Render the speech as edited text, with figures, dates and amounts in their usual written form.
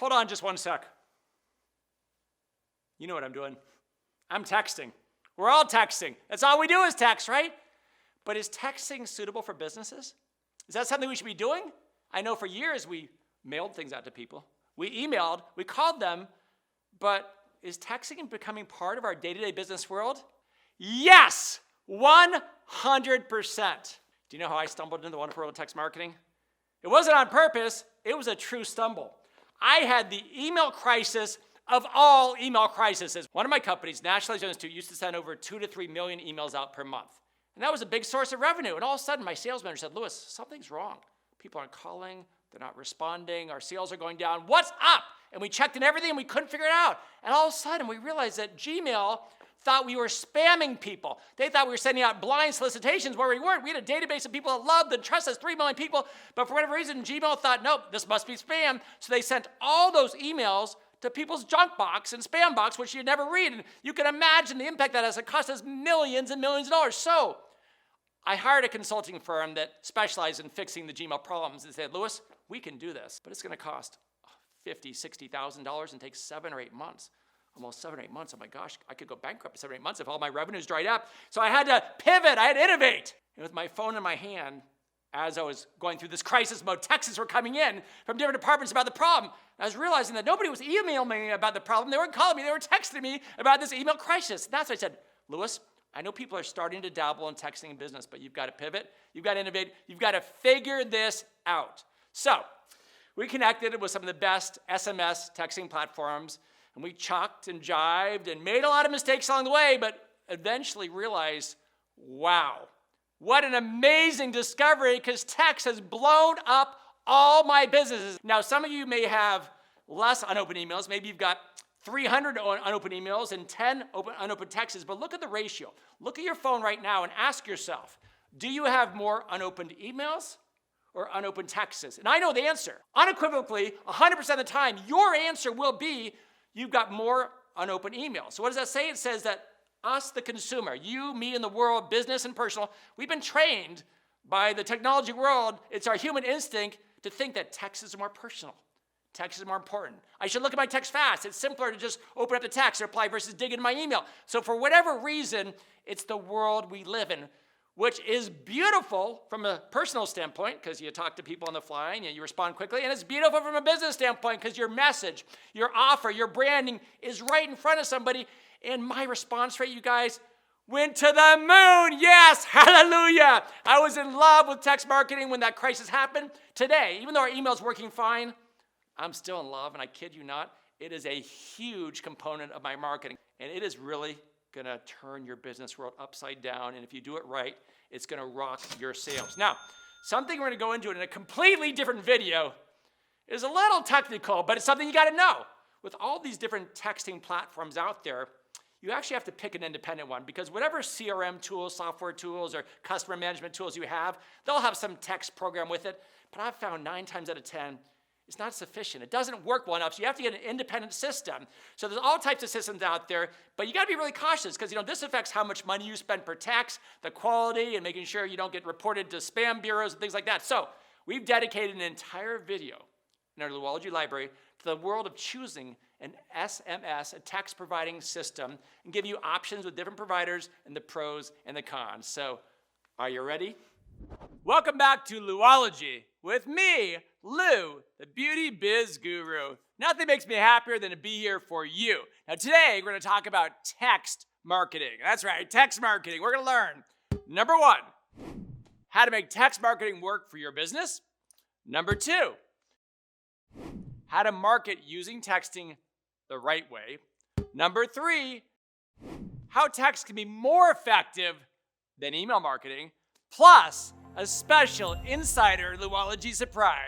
hold on just one sec. You know what I'm doing. I'm texting. We're all texting. That's all we do is text, right? But is texting suitable for businesses? Is that something we should be doing? I know for years we mailed things out to people. We emailed, we called them, but is texting becoming part of our day-to-day business world? Yes, 100%. Do you know how I stumbled into the wonderful world of text marketing? It wasn't on purpose, it was a true stumble. I had the email crisis of all email crises. One of my companies, National Institute, used to send over 2 to 3 million emails out per month. And that was a big source of revenue. And all of a sudden, my sales manager said, Louis, something's wrong. People aren't calling, they're not responding, our sales are going down. What's up? And we checked in everything and we couldn't figure it out. And all of a sudden, we realized that Gmail thought we were spamming people. They thought we were sending out blind solicitations where we weren't. We had a database of people that loved and trusted us, 3 million people. But for whatever reason, Gmail thought, nope, this must be spam. So they sent all those emails to people's junk box and spam box, which you never read. And you can imagine the impact that has. It cost us millions and millions of dollars. So I hired a consulting firm that specialized in fixing the Gmail problems and said, Louis, we can do this, but it's going to cost $50,000, $60,000 and take 7 or 8 months. Almost 7 or 8 months. Oh my gosh, I could go bankrupt in 7 or 8 months if all my revenues dried up. So I had to pivot, I had to innovate. And with my phone in my hand, as I was going through this crisis mode, texts were coming in from different departments about the problem. I was realizing that nobody was emailing me about the problem. They weren't calling me, they were texting me about this email crisis. And that's why I said, Louis, I know people are starting to dabble in texting in business, but you've got to pivot, you've got to innovate, you've got to figure this out. So we connected with some of the best SMS texting platforms, and we chucked and jived and made a lot of mistakes along the way, but eventually realized, wow, what an amazing discovery, because text has blown up all my businesses. Now, some of you may have less unopened emails. Maybe you've got 300 unopened emails and 10 unopened texts, but look at the ratio. Look at your phone right now and ask yourself, do you have more unopened emails or unopened texts? And I know the answer. Unequivocally, 100% of the time, your answer will be you've got more unopened emails. So what does that say? It says that us, the consumer, you, me, and the world, business and personal, we've been trained by the technology world. It's our human instinct to think that text is more personal. Text is more important. I should look at my text fast. It's simpler to just open up the text and reply versus dig into my email. So for whatever reason, it's the world we live in, which is beautiful from a personal standpoint because you talk to people on the fly and you respond quickly. And it's beautiful from a business standpoint because your message, your offer, your branding is right in front of somebody. And my response rate, you guys, went to the moon. Yes, hallelujah. I was in love with text marketing when that crisis happened. Today, even though our email's working fine, I'm still in love, and I kid you not, it is a huge component of my marketing. And it is really going to turn your business world upside down. And if you do it right, it's going to rock your sales. Now, something we're going to go into in a completely different video is a little technical, but it's something you got to know. With all these different texting platforms out there, you actually have to pick an independent one because whatever CRM tools, software tools, or customer management tools you have, they'll have some text program with it. But I've found 9 times out of 10, it's not sufficient. It doesn't work well enough, so you have to get an independent system. So there's all types of systems out there, but you got to be really cautious because this affects how much money you spend per text, the quality, and making sure you don't get reported to spam bureaus and things like that. So we've dedicated an entire video in our Louology library to the world of choosing an SMS, a text providing system, and give you options with different providers and the pros and the cons. So are you ready? Welcome back to Louology with me, Lou, the beauty biz guru. Nothing makes me happier than to be here for you. Now today, we're going to talk about text marketing. That's right, text marketing. We're going to learn, number 1, how to make text marketing work for your business. Number 2, how to market using texting the right way. Number 3, how text can be more effective than email marketing. Plus, a special insider Louology surprise.